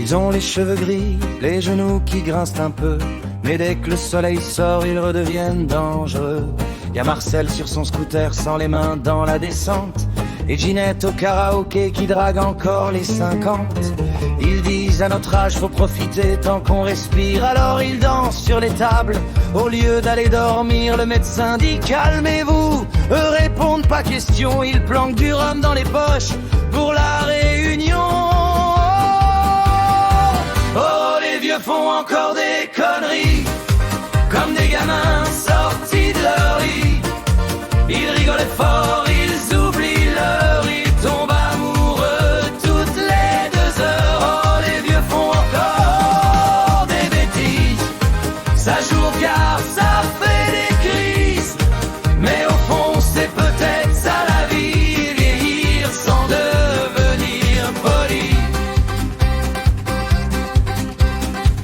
Ils ont les cheveux gris, les genoux qui grincent un peu, mais dès que le soleil sort, ils redeviennent dangereux. Y a Marcel sur son scooter sans les mains dans la descente, et Ginette au karaoké qui drague encore les 50. Ils disent à notre âge faut profiter tant qu'on respire, alors ils dansent sur les tables au lieu d'aller dormir. Le médecin dit calmez-vous, eux répondent pas question, ils planquent du rhum dans les poches pour la réunion. Oh, les vieux font encore des conneries, comme des gamins sortis de leur lit. Ils rigolent fort, ils oublient l'heure, ils tombent amoureux toutes les 2 heures. Oh, les vieux font encore des bêtises, ça joue car ça fait des crises, mais au fond c'est peut-être ça la vie, vieillir sans devenir poli.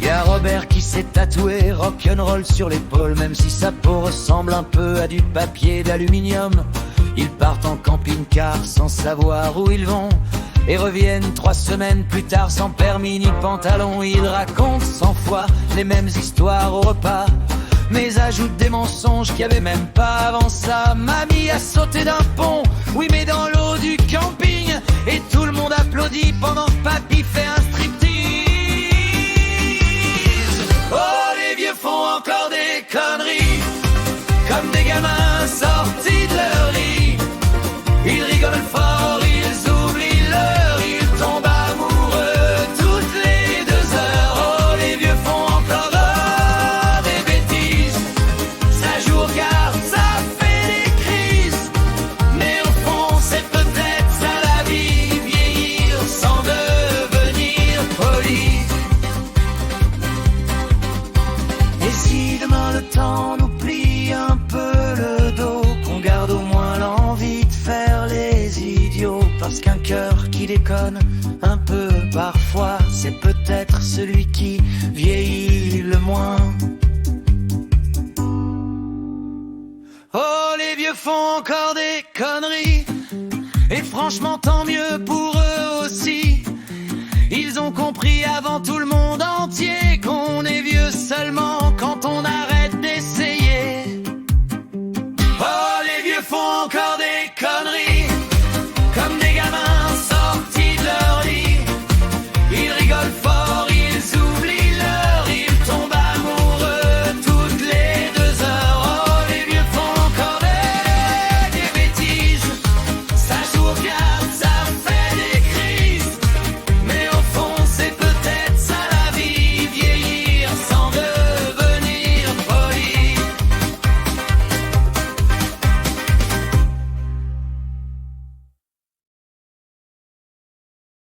Y'a Robert qui s'est tatoué rock'n'roll sur l'épaule, même si sa peau ressemble un peu à du papier d'aluminium. Ils partent en camping-car sans savoir où ils vont, et reviennent 3 semaines plus tard sans permis ni pantalon. Ils racontent 100 fois les mêmes histoires au repas, mais ajoutent des mensonges qu'il n'y avait même pas avant ça. Mamie a sauté d'un pont, oui mais dans l'eau du camping, et tout le monde applaudit pendant que papy fait un striptease. Oh, les vieux font encore des conneries, comme des gamins sortis de leur lit. Ils rigolent fort, ils oublient l'heure, ils tombent amoureux toutes les 2 heures. Oh, les vieux font encore des bêtises, ça joue car ça fait des crises, mais au fond c'est peut-être ça la vie, vieillir sans devenir poli. Et si demain le temps nous plie un peu le dos, qu'on garde au moins l'envie de faire les idiots, parce qu'un cœur qui déconne un peu parfois, c'est peut-être celui qui vieillit le moins. Oh, les vieux font encore des conneries, et franchement tant mieux pour eux aussi. Ils ont compris avant tout le monde entier qu'on est vieux seulement quand on arrête